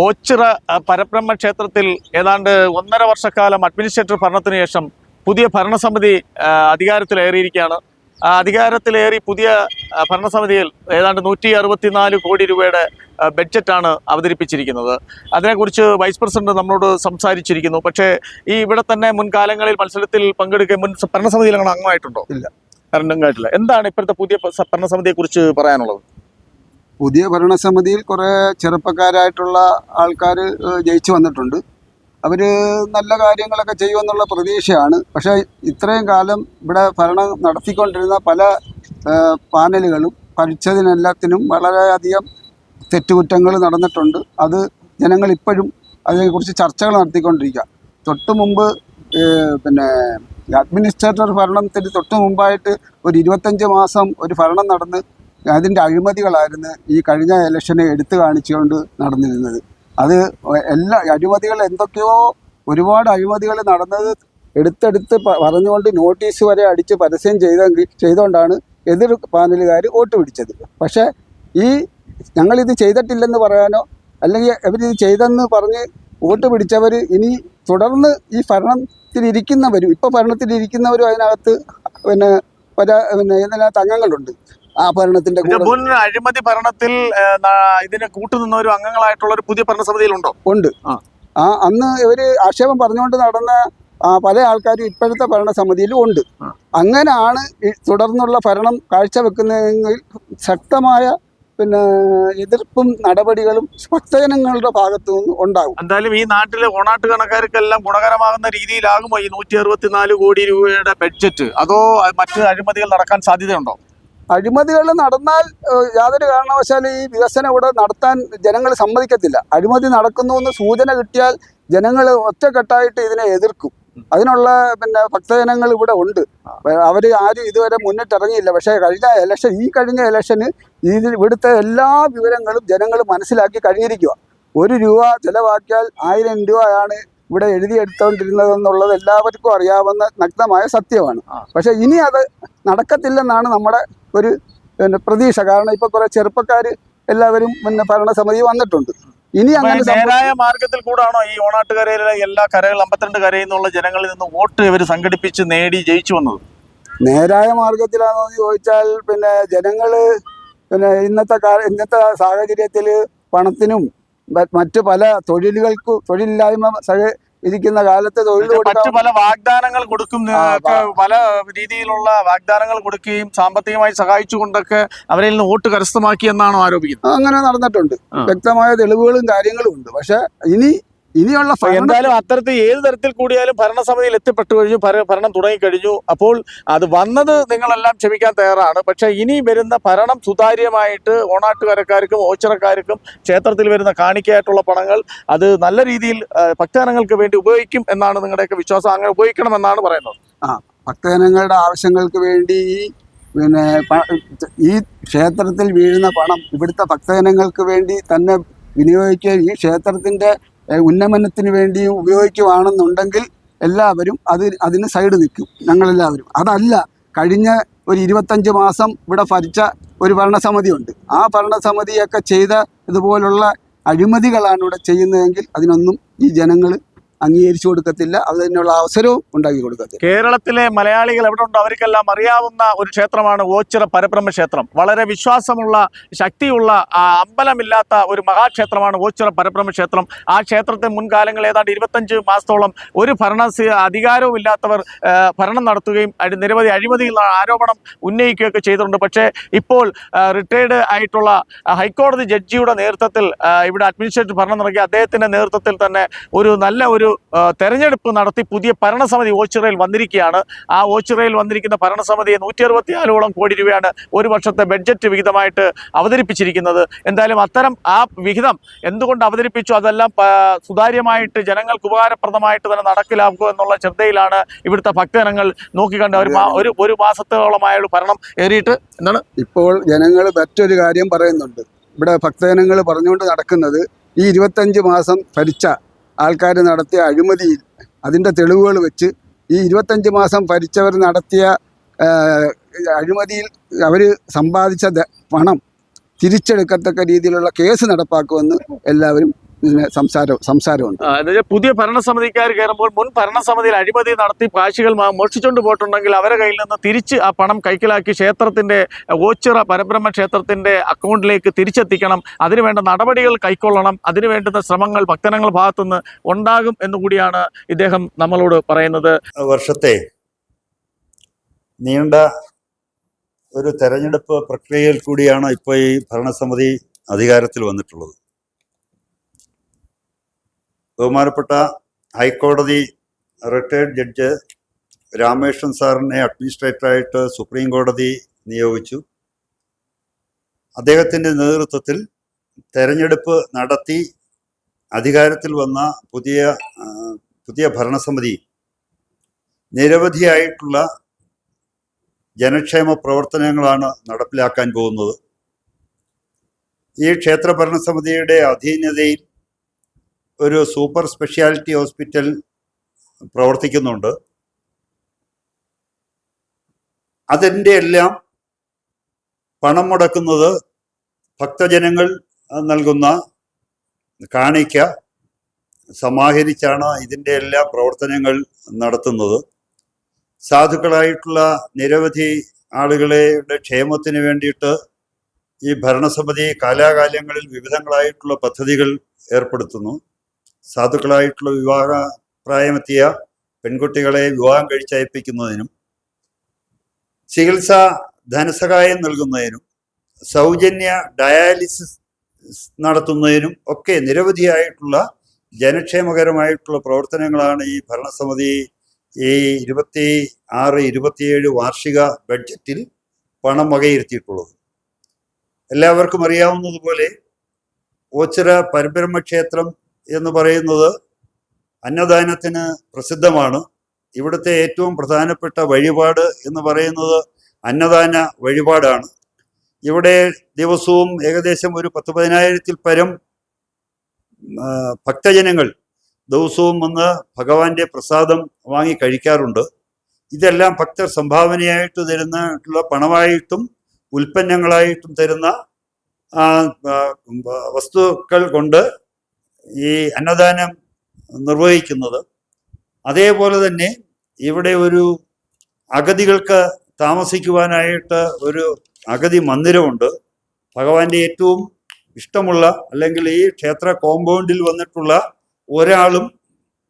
ഓച്ചിറ പരബ്രഹ്മ ക്ഷേത്രത്തിൽ ഏതാണ്ട് 1.5 വർഷക്കാലം അഡ്മിനിസ്ട്രേറ്റർ ഭരണത്തിന് ശേഷം പുതിയ ഭരണസമിതി അധികാരത്തിലേറിയിരിക്കുകയാണ്. അധികാരത്തിലേറി പുതിയ ഭരണസമിതിയിൽ ഏതാണ്ട് 164 കോടി രൂപയുടെ ബഡ്ജറ്റാണ് അവതരിപ്പിച്ചിരിക്കുന്നത്. അതിനെക്കുറിച്ച് വൈസ് പ്രസിഡന്റ് നമ്മളോട് സംസാരിച്ചിരിക്കുന്നു. പക്ഷേ ഇവിടെ തന്നെ മുൻകാലങ്ങളിൽ മത്സരത്തിൽ പങ്കെടുക്കുക മുൻ ഭരണസമിതിയിൽ അങ്ങനെ അംഗമായിട്ടുണ്ടോ? ഇല്ല, അംഗമായിട്ടില്ല. എന്താണ് ഇപ്പോഴത്തെ പുതിയ ഭരണസമിതിയെക്കുറിച്ച് പറയാനുള്ളത്? പുതിയ ഭരണസമിതിയിൽ കുറേ ചെറുപ്പക്കാരായിട്ടുള്ള ആൾക്കാർ ജയിച്ചു വന്നിട്ടുണ്ട്. അവർ നല്ല കാര്യങ്ങളൊക്കെ ചെയ്യുമെന്നുള്ള പ്രതീക്ഷയാണ്. പക്ഷേ ഇത്രയും കാലം ഇവിടെ ഭരണം നടത്തിക്കൊണ്ടിരുന്ന പല പാനലുകളും ഭരിച്ചതിനെല്ലാത്തിനും വളരെയധികം തെറ്റുകുറ്റങ്ങൾ നടന്നിട്ടുണ്ട്. അത് ജനങ്ങൾ ഇപ്പോഴും അതിനെക്കുറിച്ച് ചർച്ചകൾ നടത്തിക്കൊണ്ടിരിക്കുക. തൊട്ട് മുമ്പ് അഡ്മിനിസ്ട്രേറ്റർ ഭരണത്തിന് തൊട്ട് മുമ്പായിട്ട് ഒരു 25 മാസം ഒരു ഭരണം നടന്ന് അതിൻ്റെ അഴിമതികളായിരുന്നു ഈ കഴിഞ്ഞ ഇലക്ഷനെ എടുത്തു കാണിച്ചുകൊണ്ട് നടന്നിരുന്നത്. അത് എല്ലാ അഴിമതികൾ എന്തൊക്കെയോ ഒരുപാട് അഴിമതികൾ നടന്നത് എടുത്തെടുത്ത് പറഞ്ഞുകൊണ്ട് നോട്ടീസ് വരെ അടിച്ച് പരസ്യം ചെയ്തുകൊണ്ടാണ് എതിർ പാനലുകാർ വോട്ട് പിടിച്ചത്. പക്ഷേ ഞങ്ങളിത് ചെയ്തിട്ടില്ലെന്ന് പറയാനോ അല്ലെങ്കിൽ അവരിത് ചെയ്തെന്ന് പറഞ്ഞ് വോട്ട് പിടിച്ചവർ ഇനി തുടർന്ന് ഈ ഭരണത്തിലിരിക്കുന്നവരും ഭരണത്തിലിരിക്കുന്നവരും അതിനകത്ത് ഇതിനകത്ത് അംഗങ്ങളുണ്ട്. ആ ഭരണത്തിന്റെ മുൻ അഴിമതി ഭരണത്തിൽ ഇതിനെ കൂട്ടുനിന്ന ഒരു അംഗങ്ങളായിട്ടുള്ള ഒരു പുതിയ ഭരണസമിതിയിലുണ്ടോ? ഉണ്ട്. അന്ന് ഇവര് ആക്ഷേപം പറഞ്ഞുകൊണ്ട് നടന്ന പല ആൾക്കാരും ഇപ്പോഴത്തെ ഭരണസമിതിയിലും ഉണ്ട്. അങ്ങനെയാണ് തുടർന്നുള്ള ഭരണം കാഴ്ചവെക്കുന്നതെങ്കിൽ ശക്തമായ എതിർപ്പും നടപടികളും ഭക്തജനങ്ങളുടെ ഭാഗത്തു നിന്ന് ഉണ്ടാകും. എന്തായാലും ഈ നാട്ടിലെ ഓണാട്ട് കണക്കാർക്കെല്ലാം ഗുണകരമാകുന്ന രീതിയിലാകുമോ ഈ 164 കോടി രൂപയുടെ ബഡ്ജറ്റ്? അതോ മറ്റ് അഴിമതികൾ നടക്കാൻ സാധ്യതയുണ്ടോ? അഴിമതികൾ നടന്നാൽ യാതൊരു കാരണവശാലും ഈ വികസനം ഇവിടെ നടത്താൻ ജനങ്ങൾ സമ്മതിക്കത്തില്ല. അഴിമതി നടക്കുന്നു എന്ന് സൂചന കിട്ടിയാൽ ജനങ്ങൾ ഒറ്റക്കെട്ടായിട്ട് ഇതിനെ എതിർക്കും. അതിനുള്ള ഭക്തജനങ്ങൾ ഇവിടെ ഉണ്ട്. അവർ ആരും ഇതുവരെ മുന്നിട്ടിറങ്ങിയില്ല. പക്ഷേ കഴിഞ്ഞ ഇലക്ഷന് ഇവിടുത്തെ എല്ലാ വിവരങ്ങളും ജനങ്ങൾ മനസ്സിലാക്കി കഴിഞ്ഞിരിക്കുക. 1 രൂപ ചിലവാക്കിയാൽ 1000 രൂപയാണ് ഇവിടെ എഴുതിയെടുത്തോണ്ടിരുന്നതെന്നുള്ളത് എല്ലാവർക്കും അറിയാവുന്ന നഗ്നമായ സത്യമാണ്. പക്ഷെ ഇനി അത് നടക്കത്തില്ലെന്നാണ് നമ്മുടെ ഒരു പ്രതീക്ഷ. കാരണം ഇപ്പൊ കുറെ ചെറുപ്പക്കാർ എല്ലാവരും ഭരണസമിതി വന്നിട്ടുണ്ട്. ഇനി അങ്ങനെ നേരായ മാർഗത്തിൽ കൂടാണോ ഈ ഓണാട്ടുകരയിലെ എല്ലാ കരകൾ 52 കരയിൽ നിന്നുള്ള ജനങ്ങളിൽ നിന്ന് വോട്ട് ഇവർ സംഘടിപ്പിച്ച് നേടി ജയിച്ചു വന്നത്? നേരായ മാർഗത്തിലാണോ എന്ന് ചോദിച്ചാൽ ജനങ്ങള് ഇന്നത്തെ സാഹചര്യത്തിൽ പണത്തിനും മറ്റു പല തൊഴിലില്ലായ്മ ഇരിക്കുന്ന കാലത്ത് തൊഴിൽ മറ്റു പല വാഗ്ദാനങ്ങൾ കൊടുക്കും, പല രീതിയിലുള്ള വാഗ്ദാനങ്ങൾ കൊടുക്കുകയും സാമ്പത്തികമായി സഹായിച്ചുകൊണ്ടൊക്കെ അവരിൽ നിന്ന് വോട്ട് കരസ്ഥമാക്കി എന്നാണോ ആരോപിക്കുന്നത്? അങ്ങനെ നടന്നിട്ടുണ്ട്. വ്യക്തമായ തെളിവുകളും കാര്യങ്ങളും ഉണ്ട്. പക്ഷെ ഇനിയുള്ള എന്തായാലും അത്തരത്തിൽ ഏത് തരത്തിൽ കൂടിയാലും ഭരണസമിതിയിൽ എത്തിപ്പെട്ടു കഴിഞ്ഞു, ഭരണം തുടങ്ങിക്കഴിഞ്ഞു. അപ്പോൾ അത് വന്നത് നിങ്ങളെല്ലാം ക്ഷമിക്കാൻ തയ്യാറാണ്. പക്ഷെ ഇനി വരുന്ന ഭരണം സുതാര്യമായിട്ട് ഓണാട്ടുകരക്കാർക്കും ഓച്ചിറക്കാർക്കും ക്ഷേത്രത്തിൽ വരുന്ന കാണിക്കയായിട്ടുള്ള പണങ്ങൾ അത് നല്ല രീതിയിൽ ഭക്തജനങ്ങൾക്ക് വേണ്ടി ഉപയോഗിക്കും എന്നാണ് നിങ്ങളുടെയൊക്കെ വിശ്വാസം? അങ്ങനെ ഉപയോഗിക്കണമെന്നാണ് പറയുന്നത്. ഭക്തജനങ്ങളുടെ ആവശ്യങ്ങൾക്ക് വേണ്ടി ഈ ക്ഷേത്രത്തിൽ വീഴുന്ന പണം ഇവിടുത്തെ ഭക്തജനങ്ങൾക്ക് വേണ്ടി തന്നെ വിനിയോഗിക്കുക, ഈ ക്ഷേത്രത്തിന്റെ ഉന്നമനത്തിന് വേണ്ടിയും ഉപയോഗിക്കുകയാണെന്നുണ്ടെങ്കിൽ എല്ലാവരും അതിന് സൈഡ് നിൽക്കും, ഞങ്ങളെല്ലാവരും. അതല്ല, കഴിഞ്ഞ ഒരു 25 മാസം ഇവിടെ ഭരിച്ച ഒരു ഭരണസമിതിയുണ്ട്. ആ ഭരണസമിതിയൊക്കെ ചെയ്ത ഇതുപോലുള്ള അഴിമതികളാണ് ഇവിടെ ചെയ്യുന്നതെങ്കിൽ അതിനൊന്നും ഈ ജനങ്ങൾ അംഗീകരിച്ചു കൊടുക്കത്തില്ല. അതിനുള്ള അവസരവും ഉണ്ടാക്കി കൊടുക്കത്തില്ല. കേരളത്തിലെ മലയാളികൾ എവിടെ ഉണ്ടോ അവർക്കെല്ലാം അറിയാവുന്ന ഒരു ക്ഷേത്രമാണ് ഓച്ചിറ പരബ്രഹ്മ ക്ഷേത്രം. വളരെ വിശ്വാസമുള്ള, ശക്തിയുള്ള, അമ്പലമില്ലാത്ത ഒരു മഹാക്ഷേത്രമാണ് ഓച്ചിറ പരബ്രഹ്മ ക്ഷേത്രം. ആ ക്ഷേത്രത്തെ മുൻകാലങ്ങളിൽ ഏതാണ്ട് 25 മാസത്തോളം ഒരു അധികാരവും ഇല്ലാത്തവർ ഭരണം നടത്തുകയും നിരവധി അഴിമതിയിൽ ആരോപണം ഉന്നയിക്കുകയൊക്കെ ചെയ്തിട്ടുണ്ട്. പക്ഷേ ഇപ്പോൾ റിട്ടയർഡ് ആയിട്ടുള്ള ഹൈക്കോടതി ജഡ്ജിയുടെ നേതൃത്വത്തിൽ ഇവിടെ അഡ്മിനിസ്ട്രേറ്റീവ് ഭരണം നൽകിയ അദ്ദേഹത്തിന്റെ നേതൃത്വത്തിൽ തന്നെ ഒരു നല്ല ഒരു തെരഞ്ഞെടുപ്പ് നടത്തി പുതിയ ഭരണസമിതി ഓച്ചിറയിൽ വന്നിരിക്കുകയാണ്. ആ ഓച്ചിറയിൽ വന്നിരിക്കുന്ന ഭരണസമിതിയെ 164 കോടി രൂപയാണ് ഒരു വർഷത്തെ ബഡ്ജറ്റ് വിഹിതമായിട്ട് അവതരിപ്പിച്ചിരിക്കുന്നത്. എന്തായാലും അത്തരം ആ വിഹിതം എന്തുകൊണ്ട് അവതരിപ്പിച്ചു, അതെല്ലാം സുതാര്യമായിട്ട് ജനങ്ങൾക്ക് ഉപകാരപ്രദമായിട്ട് തന്നെ നടക്കിലാക്കുക എന്നുള്ള ശ്രദ്ധയിലാണ് ഇവിടുത്തെ ഭക്തജനങ്ങൾ നോക്കിക്കണ്ട് ഒരു മാസത്തോളമായ ഭരണം ഏറിയിട്ട്. എന്താണ് ഇപ്പോൾ ജനങ്ങൾ മറ്റൊരു കാര്യം പറയുന്നുണ്ട്. ഇവിടെ ഭക്തജനങ്ങൾ പറഞ്ഞുകൊണ്ട് നടക്കുന്നത് ഈ 25 മാസം ഭരിച്ച ആൾക്കാർ നടത്തിയ അഴിമതിയിൽ അതിൻ്റെ തെളിവുകൾ വെച്ച് ഈ 25 മാസം ഭരിച്ചവർ നടത്തിയ അഴിമതിയിൽ അവർ സമ്പാദിച്ച പണം തിരിച്ചെടുക്കത്തക്ക രീതിയിലുള്ള കേസ് നടപ്പാക്കുമെന്ന് എല്ലാവരും ഇതിന് സംസാരമുണ്ട്. എന്നുവെച്ചാൽ പുതിയ ഭരണസമിതിക്കാർ കയറുമ്പോൾ മുൻ ഭരണസമിതിയിൽ അഴിമതി നടത്തി കാശികൾ മോഷ്ടിച്ചുകൊണ്ട് പോയിട്ടുണ്ടെങ്കിൽ അവരെ കയ്യിൽ നിന്ന് തിരിച്ച് ആ പണം കൈക്കലാക്കി ക്ഷേത്രത്തിൻ്റെ ഓച്ചിറ പരബ്രഹ്മ ക്ഷേത്രത്തിൻ്റെ അക്കൗണ്ടിലേക്ക് തിരിച്ചെത്തിക്കണം. അതിനുവേണ്ട നടപടികൾ കൈക്കൊള്ളണം. അതിനു വേണ്ടുന്ന ശ്രമങ്ങൾ ഭക്തജനങ്ങളുടെ ഭാഗത്തുനിന്ന് ഉണ്ടാകും എന്നുകൂടിയാണ് ഇദ്ദേഹം നമ്മളോട് പറയുന്നത്. വർഷത്തെ നീണ്ട ഒരു തെരഞ്ഞെടുപ്പ് പ്രക്രിയയിൽ കൂടിയാണ് ഇപ്പോൾ ഈ ഭരണസമിതി അധികാരത്തിൽ വന്നിട്ടുള്ളത്. ബഹുമാനപ്പെട്ട ഹൈക്കോടതി റിട്ടയർഡ് ജഡ്ജ് രാമേശ്വരൻ സാറിനെ അഡ്മിനിസ്ട്രേറ്ററായിട്ട് സുപ്രീം കോടതി നിയോഗിച്ചു. അദ്ദേഹത്തിൻ്റെ നേതൃത്വത്തിൽ തെരഞ്ഞെടുപ്പ് നടത്തി അധികാരത്തിൽ വന്ന പുതിയ ഭരണസമിതി നിരവധിയായിട്ടുള്ള ജനക്ഷേമ പ്രവർത്തനങ്ങളാണ് നടപ്പിലാക്കാൻ പോകുന്നത്. ഈ ക്ഷേത്ര ഭരണസമിതിയുടെ അധീനതയിൽ ഒരു സൂപ്പർ സ്പെഷ്യാലിറ്റി ഹോസ്പിറ്റൽ പ്രവർത്തിക്കുന്നുണ്ട്. അതിൻ്റെ എല്ലാം പണം മുടക്കുന്നത് ഭക്തജനങ്ങൾ നൽകുന്ന കാണിക്ക സമാഹരിച്ചാണ് ഇതിൻ്റെ എല്ലാ പ്രവർത്തനങ്ങൾ നടത്തുന്നത്. സാധുക്കളായിട്ടുള്ള നിരവധി ആളുകളുടെ ക്ഷേമത്തിന് വേണ്ടിയിട്ട് ഈ ഭരണസമിതി കാലാകാലങ്ങളിൽ വിവിധങ്ങളായിട്ടുള്ള പദ്ധതികൾ ഏർപ്പെടുത്തുന്നു. സാധുക്കളായിട്ടുള്ള പ്രായമെത്തിയ പെൺകുട്ടികളെ വിവാഹം കഴിച്ചയപ്പിക്കുന്നതിനും ചികിത്സാ ധനസഹായം നൽകുന്നതിനും സൗജന്യ ഡയാലിസിസ് നടത്തുന്നതിനും ഒക്കെ നിരവധിയായിട്ടുള്ള ജനക്ഷേമകരമായിട്ടുള്ള പ്രവർത്തനങ്ങളാണ് ഈ ഭരണസമിതി ഈ 26-27 വാർഷിക ബഡ്ജറ്റിൽ പണം വകയിരുത്തിയിട്ടുള്ളത്. എല്ലാവർക്കും അറിയാവുന്നതുപോലെ ഓച്ചിറ പരബ്രഹ്മ ക്ഷേത്രം എന്ന് പറയുന്നത് അന്നദാനത്തിന് പ്രസിദ്ധമാണ്. ഇവിടുത്തെ ഏറ്റവും പ്രധാനപ്പെട്ട വഴിപാട് എന്ന് പറയുന്നത് അന്നദാന വഴിപാടാണ്. ഇവിടെ ദിവസവും ഏകദേശം ഒരു 10,000-ൽ പരം ഭക്തജനങ്ങൾ ദിവസവും വന്ന് ഭഗവാന്റെ പ്രസാദം വാങ്ങി കഴിക്കാറുണ്ട്. ഇതെല്ലാം ഭക്തർ സംഭാവനയായിട്ട് തരുന്ന പണമായിട്ടും ഉൽപ്പന്നങ്ങളായിട്ടും തരുന്ന വസ്തുക്കൾ കൊണ്ട് ഈ അന്നദാനം നിർവഹിക്കുന്നത്. അതേപോലെ തന്നെ ഇവിടെ ഒരു അഗതികൾക്ക് താമസിക്കുവാനായിട്ട് ഒരു അഗതി മന്ദിരമുണ്ട്. ഭഗവാന്റെ ഏറ്റവും ഇഷ്ടമുള്ള അല്ലെങ്കിൽ ഈ ക്ഷേത്ര കോമ്പൗണ്ടിൽ വന്നിട്ടുള്ള ഒരാളും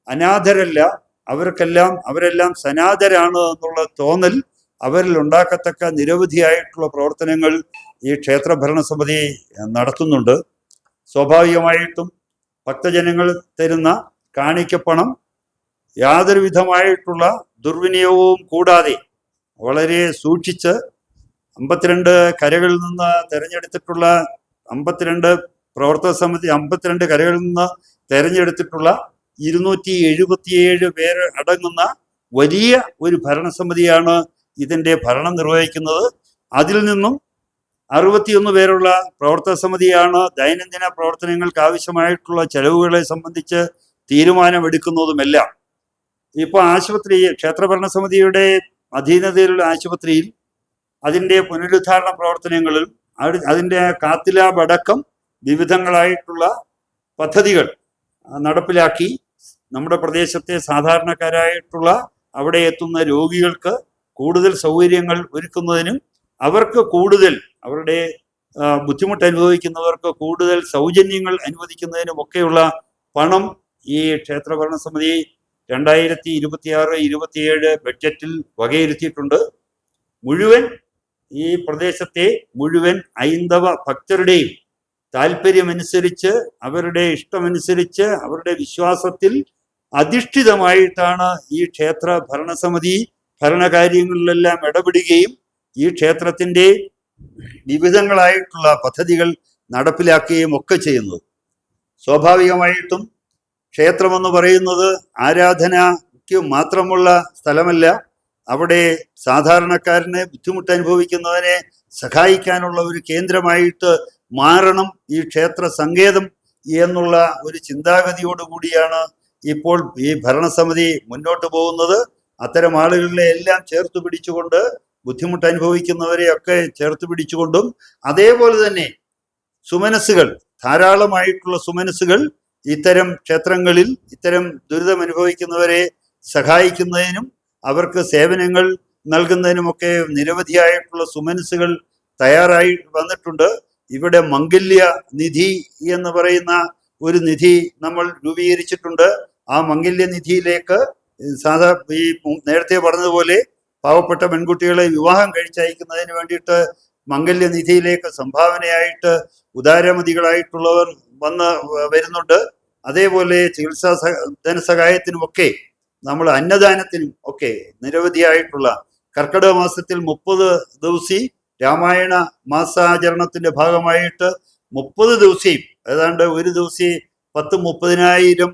അനാഥരല്ല, അവരെല്ലാം സനാഥരാണ് എന്നുള്ള തോന്നൽ അവരിൽ ഉണ്ടാക്കത്തക്ക നിരവധിയായിട്ടുള്ള പ്രവർത്തനങ്ങൾ ഈ ക്ഷേത്ര ഭരണസമിതി നടത്തുന്നുണ്ട്. സ്വാഭാവികമായിട്ടും ഭക്തജനങ്ങൾ തരുന്ന കാണിക്കപ്പണം യാതൊരു വിധമായിട്ടുള്ള ദുർവിനിയോഗവും കൂടാതെ വളരെ സൂക്ഷിച്ച് 52 കരകളിൽ നിന്ന് തിരഞ്ഞെടുത്തിട്ടുള്ള 52 കരകളിൽ നിന്ന് തിരഞ്ഞെടുത്തിട്ടുള്ള 277 പേര് അടങ്ങുന്ന വലിയ ഒരു ഭരണസമിതിയാണ് ഇതിൻ്റെ ഭരണം നിർവഹിക്കുന്നത്. അതിൽ നിന്നും 61 പേരുള്ള പ്രവർത്തക സമിതിയാണ് ദൈനംദിന പ്രവർത്തനങ്ങൾക്ക് ആവശ്യമായിട്ടുള്ള ചെലവുകളെ സംബന്ധിച്ച് തീരുമാനമെടുക്കുന്നതുമെല്ലാം. ഇപ്പോൾ ക്ഷേത്ര ഭരണസമിതിയുടെ അധീനതയിലുള്ള ആശുപത്രിയിൽ അതിൻ്റെ പുനരുദ്ധാരണ പ്രവർത്തനങ്ങളിൽ അതിൻ്റെ കാത്തിലാബ് അടക്കം വിവിധങ്ങളായിട്ടുള്ള പദ്ധതികൾ നടപ്പിലാക്കി നമ്മുടെ പ്രദേശത്തെ സാധാരണക്കാരായിട്ടുള്ള അവിടെ എത്തുന്ന രോഗികൾക്ക് കൂടുതൽ സൗകര്യങ്ങൾ ഒരുക്കുന്നതിനും അവർക്ക് കൂടുതൽ അവരുടെ ബുദ്ധിമുട്ട് അനുഭവിക്കുന്നവർക്ക് കൂടുതൽ സൗജന്യങ്ങൾ അനുവദിക്കുന്നതിനും ഒക്കെയുള്ള പണം ഈ ക്ഷേത്ര ഭരണസമിതി 2026-27 ബഡ്ജറ്റിൽ വകയിരുത്തിയിട്ടുണ്ട്. ഈ പ്രദേശത്തെ മുഴുവൻ ഹൈന്ദവ ഭക്തരുടെയും താല്പര്യമനുസരിച്ച് അവരുടെ ഇഷ്ടമനുസരിച്ച് അവരുടെ വിശ്വാസത്തിൽ അധിഷ്ഠിതമായിട്ടാണ് ഈ ക്ഷേത്ര ഭരണസമിതി ഭരണകാര്യങ്ങളിലെല്ലാം ഇടപെടുകയും ഈ ക്ഷേത്രത്തിൻ്റെ വിവിധങ്ങളായിട്ടുള്ള പദ്ധതികൾ നടപ്പിലാക്കുകയും ഒക്കെ ചെയ്യുന്നത്. സ്വാഭാവികമായിട്ടും ക്ഷേത്രമെന്ന് പറയുന്നത് ആരാധനയ്ക്ക് മാത്രമുള്ള സ്ഥലമല്ല. അവിടെ സാധാരണക്കാരനെ ബുദ്ധിമുട്ട് അനുഭവിക്കുന്നവനെ സഹായിക്കാനുള്ള ഒരു കേന്ദ്രമായിട്ട് മാറണം ഈ ക്ഷേത്ര സങ്കേതം എന്നുള്ള ഒരു ചിന്താഗതിയോടുകൂടിയാണ് ഇപ്പോൾ ഈ ഭരണസമിതി മുന്നോട്ട് പോകുന്നത്. അത്തരം ആളുകളെ എല്ലാം ചേർത്ത് പിടിച്ചുകൊണ്ട് ബുദ്ധിമുട്ട് അനുഭവിക്കുന്നവരെയൊക്കെ ചേർത്ത് പിടിച്ചുകൊണ്ടും അതേപോലെ തന്നെ സുമനസ്സുകൾ ധാരാളമായിട്ടുള്ള സുമനസ്സുകൾ ഇത്തരം ക്ഷേത്രങ്ങളിൽ ഇത്തരം ദുരിതം അനുഭവിക്കുന്നവരെ സഹായിക്കുന്നതിനും അവർക്ക് സേവനങ്ങൾ നൽകുന്നതിനുമൊക്കെ നിരവധിയായിട്ടുള്ള സുമനസ്സുകൾ തയ്യാറായി വന്നിട്ടുണ്ട്. ഇവിടെ മംഗല്യ നിധി എന്ന് പറയുന്ന ഒരു നിധി നമ്മൾ രൂപീകരിച്ചിട്ടുണ്ട്. ആ മംഗല്യ നിധിയിലേക്ക് ഈ നേരത്തെ പറഞ്ഞതുപോലെ പാവപ്പെട്ട പെൺകുട്ടികളെ വിവാഹം കഴിച്ചയക്കുന്നതിന് വേണ്ടിയിട്ട് മംഗല്യ നിധിയിലേക്ക് സംഭാവനയായിട്ട് ഉദാരമതികളായിട്ടുള്ളവർ വരുന്നുണ്ട്. അതേപോലെ ചികിത്സാ ധനസഹായത്തിനുമൊക്കെ നമ്മൾ അന്നദാനത്തിനും ഒക്കെ നിരവധിയായിട്ടുള്ള കർക്കിടക മാസത്തിൽ 30 ദിവസി രാമായണ മാസാചരണത്തിന്റെ ഭാഗമായിട്ട് 30 ദിവസിയും ഏതാണ്ട് ഒരു ദിവസി 30,000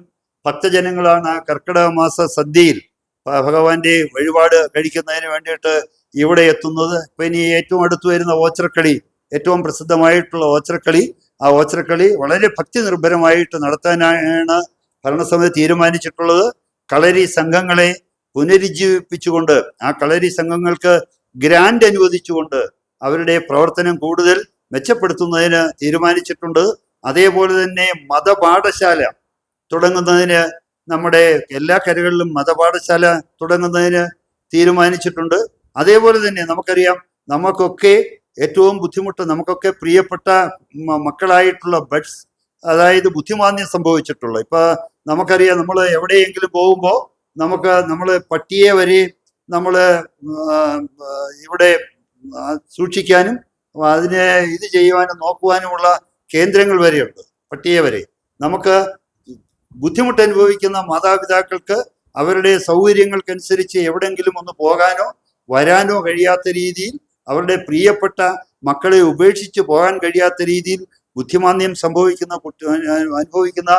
ഭക്തജനങ്ങളാണ് കർക്കിടക മാസ സദ്യയിൽ ഭഗവാന്റെ വഴിപാട് കഴിക്കുന്നതിന് വേണ്ടിയിട്ട് ഇവിടെ എത്തുന്നത്. ഇപ്പൊ ഇനി ഏറ്റവും അടുത്ത് വരുന്ന ഓച്ചിറക്കളി, ഏറ്റവും പ്രസിദ്ധമായിട്ടുള്ള ഓച്ചിറക്കളി, ആ ഓച്ചിറക്കളി വളരെ ഭക്തി നിർഭരമായിട്ട് നടത്താനാണ് ഭരണസമിതി തീരുമാനിച്ചിട്ടുള്ളത്. കളരി സംഘങ്ങളെ പുനരുജ്ജീവിപ്പിച്ചുകൊണ്ട് ആ കളരി സംഘങ്ങൾക്ക് ഗ്രാന്റ് അനുവദിച്ചുകൊണ്ട് അവരുടെ പ്രവർത്തനം കൂടുതൽ മെച്ചപ്പെടുത്തുന്നതിന് തീരുമാനിച്ചിട്ടുണ്ട്. അതേപോലെ തന്നെ മതപാഠശാല തുടങ്ങുന്നതിന് നമ്മുടെ എല്ലാ കരകളിലും മതപാഠശാല തുടങ്ങുന്നതിന് തീരുമാനിച്ചിട്ടുണ്ട്. അതേപോലെ തന്നെ നമുക്കറിയാം, നമുക്കൊക്കെ ഏറ്റവും ബുദ്ധിമുട്ട്, നമുക്കൊക്കെ പ്രിയപ്പെട്ട മക്കളായിട്ടുള്ള ബഡ്സ്, അതായത് ബുദ്ധിമാന്ദ്യം സംഭവിച്ചിട്ടുള്ള, ഇപ്പൊ നമുക്കറിയാം, നമ്മൾ എവിടെയെങ്കിലും പോകുമ്പോൾ നമ്മൾ പട്ടിയെ വരെ നമ്മൾ ഇവിടെ സൂക്ഷിക്കാനും അതിനെ ഇത് ചെയ്യുവാനും നോക്കുവാനുമുള്ള കേന്ദ്രങ്ങൾ വരെയുണ്ട്. പട്ടിയെ വരെ നമുക്ക് ബുദ്ധിമുട്ട് അനുഭവിക്കുന്ന മാതാപിതാക്കൾക്ക് അവരുടെ സൗകര്യങ്ങൾക്കനുസരിച്ച് എവിടെയെങ്കിലും ഒന്ന് പോകാനോ വരാനോ കഴിയാത്ത രീതിയിൽ, അവരുടെ പ്രിയപ്പെട്ട മക്കളെ ഉപേക്ഷിച്ച് പോകാൻ കഴിയാത്ത രീതിയിൽ ബുദ്ധിമാന്ദ്യം അനുഭവിക്കുന്ന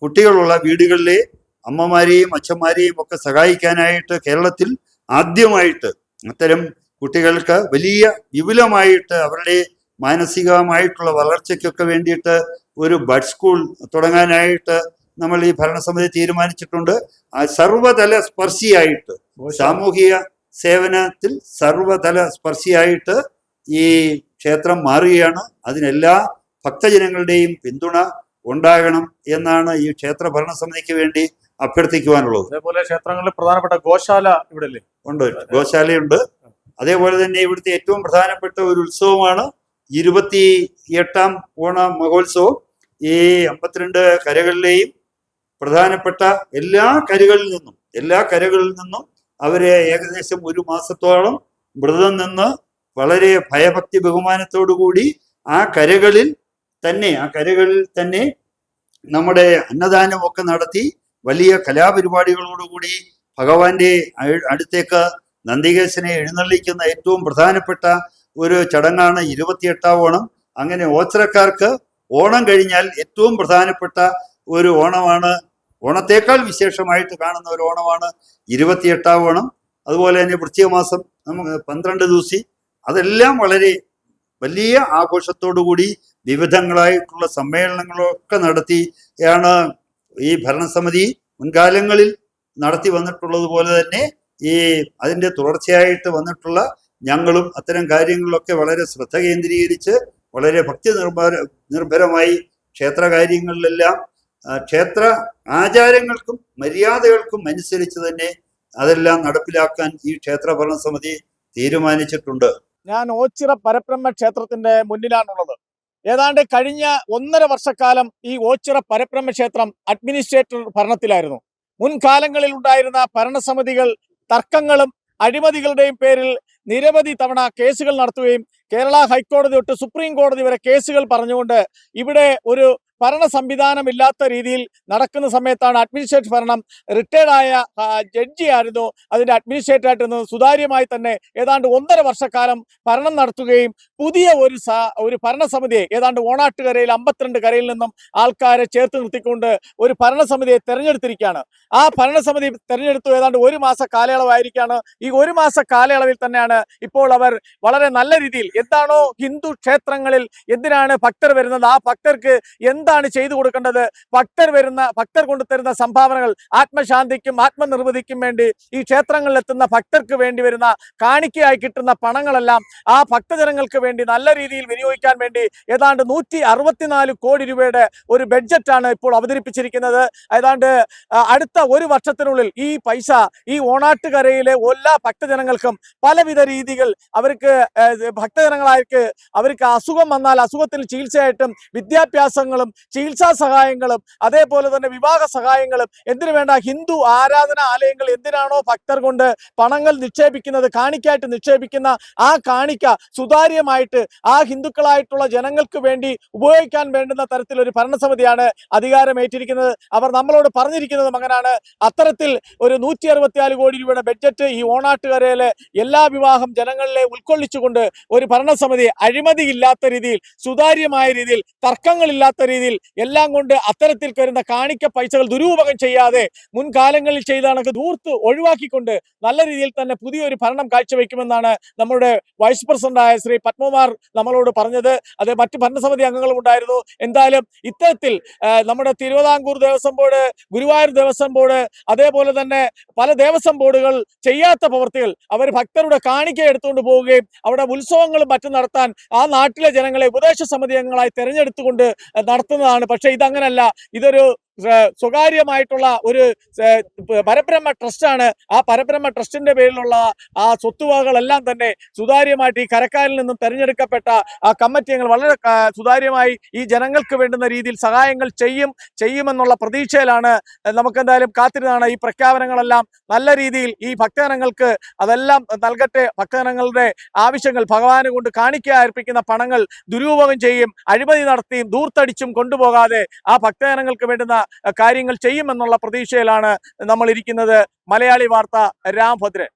കുട്ടികളുള്ള വീടുകളിലെ അമ്മമാരെയും അച്ഛന്മാരെയും ഒക്കെ സഹായിക്കാനായിട്ട് കേരളത്തിൽ ആദ്യമായിട്ട് അത്തരം കുട്ടികൾക്ക് വലിയ വിപുലമായിട്ട് അവരുടെ മാനസികമായിട്ടുള്ള വളർച്ചയ്ക്കൊക്കെ വേണ്ടിയിട്ട് ഒരു ബഡ് സ്കൂൾ തുടങ്ങാനായിട്ട് നമ്മൾ ഈ ഭരണസമിതി തീരുമാനിച്ചിട്ടുണ്ട്. സർവതല സ്പർശിയായിട്ട്, സാമൂഹിക സേവനത്തിൽ സർവതല സ്പർശിയായിട്ട് ഈ ക്ഷേത്രം മാറുകയാണ്. അതിനെല്ലാ ഭക്തജനങ്ങളുടെയും പിന്തുണ ഉണ്ടാകണം എന്നാണ് ഈ ക്ഷേത്ര ഭരണസമിതിക്ക് വേണ്ടി അഭ്യർത്ഥിക്കുവാനുള്ളത്. അതേപോലെ ക്ഷേത്രങ്ങളിൽ പ്രധാനപ്പെട്ട ഗോശാല ഇവിടെ ഉണ്ട്, ഗോശാലയുണ്ട്. അതേപോലെ തന്നെ ഇവിടുത്തെ ഏറ്റവും പ്രധാനപ്പെട്ട ഒരു ഉത്സവമാണ് 28ാം ഓണ മഹോത്സവം. ഈ 52 കരകളിലെയും പ്രധാനപ്പെട്ട എല്ലാ കരകളിൽ നിന്നും അവരെ ഏകദേശം 1 മാസത്തോളം വ്രതം നിന്ന് വളരെ ഭയഭക്തി ബഹുമാനത്തോടു കൂടി ആ കരകളിൽ തന്നെ നമ്മുടെ അന്നദാനമൊക്കെ നടത്തി വലിയ കലാപരിപാടികളോടുകൂടി ഭഗവാന്റെ അടുത്തേക്ക് നന്ദികേശനെ എഴുന്നള്ളിക്കുന്ന ഏറ്റവും പ്രധാനപ്പെട്ട ഒരു ചടങ്ങാണ് 28ാം ഓണം. അങ്ങനെ ഓച്ചിറക്കാർക്ക് ഓണം കഴിഞ്ഞാൽ ഏറ്റവും പ്രധാനപ്പെട്ട ഒരു ഓണമാണ്, ഓണത്തേക്കാൾ വിശേഷമായിട്ട് കാണുന്ന ഒരു ഓണമാണ് 28ാം ഓണം. അതുപോലെ തന്നെ വൃശ്ചിക മാസം നമുക്ക് 12 ദിവസി, അതെല്ലാം വളരെ വലിയ ആഘോഷത്തോടുകൂടി വിവിധങ്ങളായിട്ടുള്ള സമ്മേളനങ്ങളൊക്കെ നടത്തിയാണ് ഈ ഭരണസമിതി മുൻകാലങ്ങളിൽ നടത്തി വന്നിട്ടുള്ളത് പോലെ തന്നെ അതിൻ്റെ തുടർച്ചയായിട്ട് വന്നിട്ടുള്ള ഞങ്ങളും അത്തരം കാര്യങ്ങളിലൊക്കെ വളരെ ശ്രദ്ധ കേന്ദ്രീകരിച്ച് വളരെ ഭക്തി നിർഭരമായി ക്ഷേത്ര കാര്യങ്ങളിലെല്ലാം ക്ഷേത്ര ആചാരങ്ങൾക്കും മര്യാദകൾക്കും അനുസരിച്ച് തന്നെ അതെല്ലാം നടപ്പിലാക്കാൻ ഈ ക്ഷേത്ര ഭരണസമിതി തീരുമാനിച്ചിട്ടുണ്ട്. ഞാൻ ഓച്ചിറ പരബ്രഹ്മ ക്ഷേത്രത്തിന്റെ മുന്നിലാണുള്ളത്. ഏതാണ്ട് കഴിഞ്ഞ 1.5 വർഷക്കാലം ഈ ഓച്ചിറ പരബ്രഹ്മ ക്ഷേത്രം അഡ്മിനിസ്ട്രേറ്റർ ഭരണത്തിലായിരുന്നു. മുൻകാലങ്ങളിൽ ഉണ്ടായിരുന്ന ഭരണസമിതികൾ തർക്കങ്ങളും അഴിമതികളുടെയും പേരിൽ നിരവധി തവണ കേസുകൾ നടത്തുകയും കേരള ഹൈക്കോടതി തൊട്ട് സുപ്രീം കോടതി വരെ കേസുകൾ പറഞ്ഞുകൊണ്ട് ഇവിടെ ഒരു ഭരണ സംവിധാനമില്ലാത്ത രീതിയിൽ നടക്കുന്ന സമയത്താണ് അഡ്മിനിസ്ട്രേറ്റീവ് ഭരണം റിട്ടയർഡായ ജഡ്ജിയായിരുന്നു അതിൻ്റെ അഡ്മിനിസ്ട്രേറ്റർ ആയിട്ട് സുതാര്യമായി തന്നെ ഏതാണ്ട് 1.5 വർഷക്കാലം ഭരണം നടത്തുകയും പുതിയ ഒരു ഭരണസമിതിയെ ഏതാണ്ട് ഓണാട്ടുകരയിൽ 52 കരയിൽ നിന്നും ആൾക്കാരെ ചേർത്ത് നിർത്തിക്കൊണ്ട് ഒരു ഭരണസമിതിയെ തെരഞ്ഞെടുത്തിരിക്കുകയാണ്. ആ ഭരണസമിതി തെരഞ്ഞെടുത്തു ഏതാണ്ട് 1 മാസ കാലയളവായിരിക്കാണ്. ഈ 1 മാസ കാലയളവിൽ തന്നെയാണ് ഇപ്പോൾ അവർ വളരെ നല്ല രീതിയിൽ എന്താണോ ഹിന്ദു ക്ഷേത്രങ്ങളിൽ എന്തിനാണ് ഭക്തർ വരുന്നത്, ആ ഭക്തർക്ക് എന്താണ് എന്താണ് ചെയ്തു കൊടുക്കേണ്ടത്? ഭക്തർ കൊണ്ടുതരുന്ന സംഭാവനകൾ ആത്മശാന്തിക്കും ആത്മനിർവൃതിക്കും വേണ്ടി ഈ ക്ഷേത്രങ്ങളിൽ എത്തുന്ന ഭക്തർക്ക് വേണ്ടി വരുന്ന കാണിക്കയായി കിട്ടുന്ന പണങ്ങളെല്ലാം ആ ഭക്തജനങ്ങൾക്ക് വേണ്ടി നല്ല രീതിയിൽ വിനിയോഗിക്കാൻ വേണ്ടി ഏതാണ്ട് 164 കോടി രൂപയുടെ ഒരു ബഡ്ജറ്റാണ് ഇപ്പോൾ അവതരിപ്പിച്ചിരിക്കുന്നത്. ഏതാണ്ട് അടുത്ത ഒരു വർഷത്തിനുള്ളിൽ ഈ പൈസ ഈ ഓണാട്ടുകരയിലെ എല്ലാ ഭക്തജനങ്ങൾക്കും പലവിധ രീതികൾ ഭക്തജനങ്ങളാർക്ക് അവർക്ക് അസുഖം വന്നാൽ അസുഖത്തിന് ചികിത്സയായിട്ടും വിദ്യാഭ്യാസങ്ങളും ചികിത്സാ സഹായങ്ങളും അതേപോലെ തന്നെ വിവാഹ സഹായങ്ങളും എന്തിനു വേണ്ട ഹിന്ദു ആരാധനാലയങ്ങൾ എന്തിനാണോ ഭക്തർ കൊണ്ട് പണങ്ങൾ നിക്ഷേപിക്കുന്നത്, കാണിക്കായിട്ട് നിക്ഷേപിക്കുന്ന ആ കാണിക്ക സുതാര്യമായിട്ട് ആ ഹിന്ദുക്കളായിട്ടുള്ള ജനങ്ങൾക്ക് വേണ്ടി ഉപയോഗിക്കാൻ വേണ്ടുന്ന തരത്തിലൊരു ഭരണസമിതിയാണ് അധികാരമേറ്റിരിക്കുന്നത്. അവർ നമ്മളോട് പറഞ്ഞിരിക്കുന്നതും അങ്ങനെയാണ്. അത്തരത്തിൽ ഒരു 164 കോടി രൂപയുടെ ബഡ്ജറ്റ് ഈ ഓണാട്ടുകരയിലെ എല്ലാ വിവാഹം ജനങ്ങളിലെ ഉൾക്കൊള്ളിച്ചുകൊണ്ട് ഒരു ഭരണസമിതി അഴിമതിയില്ലാത്ത രീതിയിൽ സുതാര്യമായ രീതിയിൽ തർക്കങ്ങളില്ലാത്ത രീതിയിൽ എല്ലാം കൊണ്ട് അത്തരത്തിൽ വരുന്ന കാണിക്ക പൈസകൾ ദുരുപയോഗം ചെയ്യാതെ മുൻകാലങ്ങളിൽ ചെയ്ത കണക്ക് ദൂർത്ത് ഒഴിവാക്കിക്കൊണ്ട് നല്ല രീതിയിൽ തന്നെ പുതിയൊരു ഭരണം കാഴ്ചവെക്കുമെന്നാണ് നമ്മുടെ വൈസ് പ്രസിഡന്റായ ശ്രീ പത്മകുമാർ നമ്മളോട് പറഞ്ഞത്. അത് മറ്റ് ഭരണസമിതി അംഗങ്ങളും ഉണ്ടായിരുന്നു. എന്തായാലും ഇത്തരത്തിൽ നമ്മുടെ തിരുവിതാംകൂർ ദേവസ്വം ബോർഡ്, ഗുരുവായൂർ ദേവസ്വം ബോർഡ്, അതേപോലെ തന്നെ പല ദേവസ്വം ബോർഡുകൾ ചെയ്യാത്ത പ്രവൃത്തികൾ, അവർ ഭക്തരുടെ കാണിക്ക എടുത്തുകൊണ്ട് പോവുകയും അവിടെ ഉത്സവങ്ങളും മറ്റും നടത്താൻ ആ നാട്ടിലെ ജനങ്ങളെ ഉപദേശ സമിതി അംഗങ്ങളായി തെരഞ്ഞെടുത്തുകൊണ്ട് നടത്തുന്നതാണ്. പക്ഷെ ഇതങ്ങനല്ല. ഇതൊരു സ്വകാര്യമായിട്ടുള്ള ഒരു പരബ്രഹ്മ ട്രസ്റ്റാണ്. ആ പരബ്രഹ്മ ട്രസ്റ്റിന്റെ പേരിലുള്ള ആ സ്വത്തുവകകളെല്ലാം തന്നെ സുതാര്യമായിട്ട് ഈ കരക്കാരിൽ നിന്നും തെരഞ്ഞെടുക്കപ്പെട്ട ആ കമ്മിറ്റി അംഗങ്ങൾ വളരെ സുതാര്യമായി ഈ ജനങ്ങൾക്ക് വേണ്ടുന്ന രീതിയിൽ സഹായങ്ങൾ ചെയ്യുമെന്നുള്ള പ്രതീക്ഷയിലാണ്. നമുക്കെന്തായാലും കാത്തിരുന്നാണ് ഈ പ്രഖ്യാപനങ്ങളെല്ലാം നല്ല രീതിയിൽ ഈ ഭക്തജനങ്ങൾക്ക് അതെല്ലാം നൽകട്ടെ. ഭക്തജനങ്ങളുടെ ആവശ്യങ്ങൾ ഭഗവാനെ കൊണ്ട് കാണിക്കാൻ അർപ്പിക്കുന്ന പണങ്ങൾ ദുരുപയോഗം ചെയ്യും, അഴിമതി നടത്തിയും ദൂർത്തടിച്ചും കൊണ്ടുപോകാതെ ആ ഭക്തജനങ്ങൾക്ക് വേണ്ടുന്ന കാര്യങ്ങൾ ചെയ്യുമെന്നുള്ള പ്രതീക്ഷയിലാണ് നമ്മൾ ഇരിക്കുന്നത്. മലയാളി വാർത്ത, രാംഭദ്രൻ.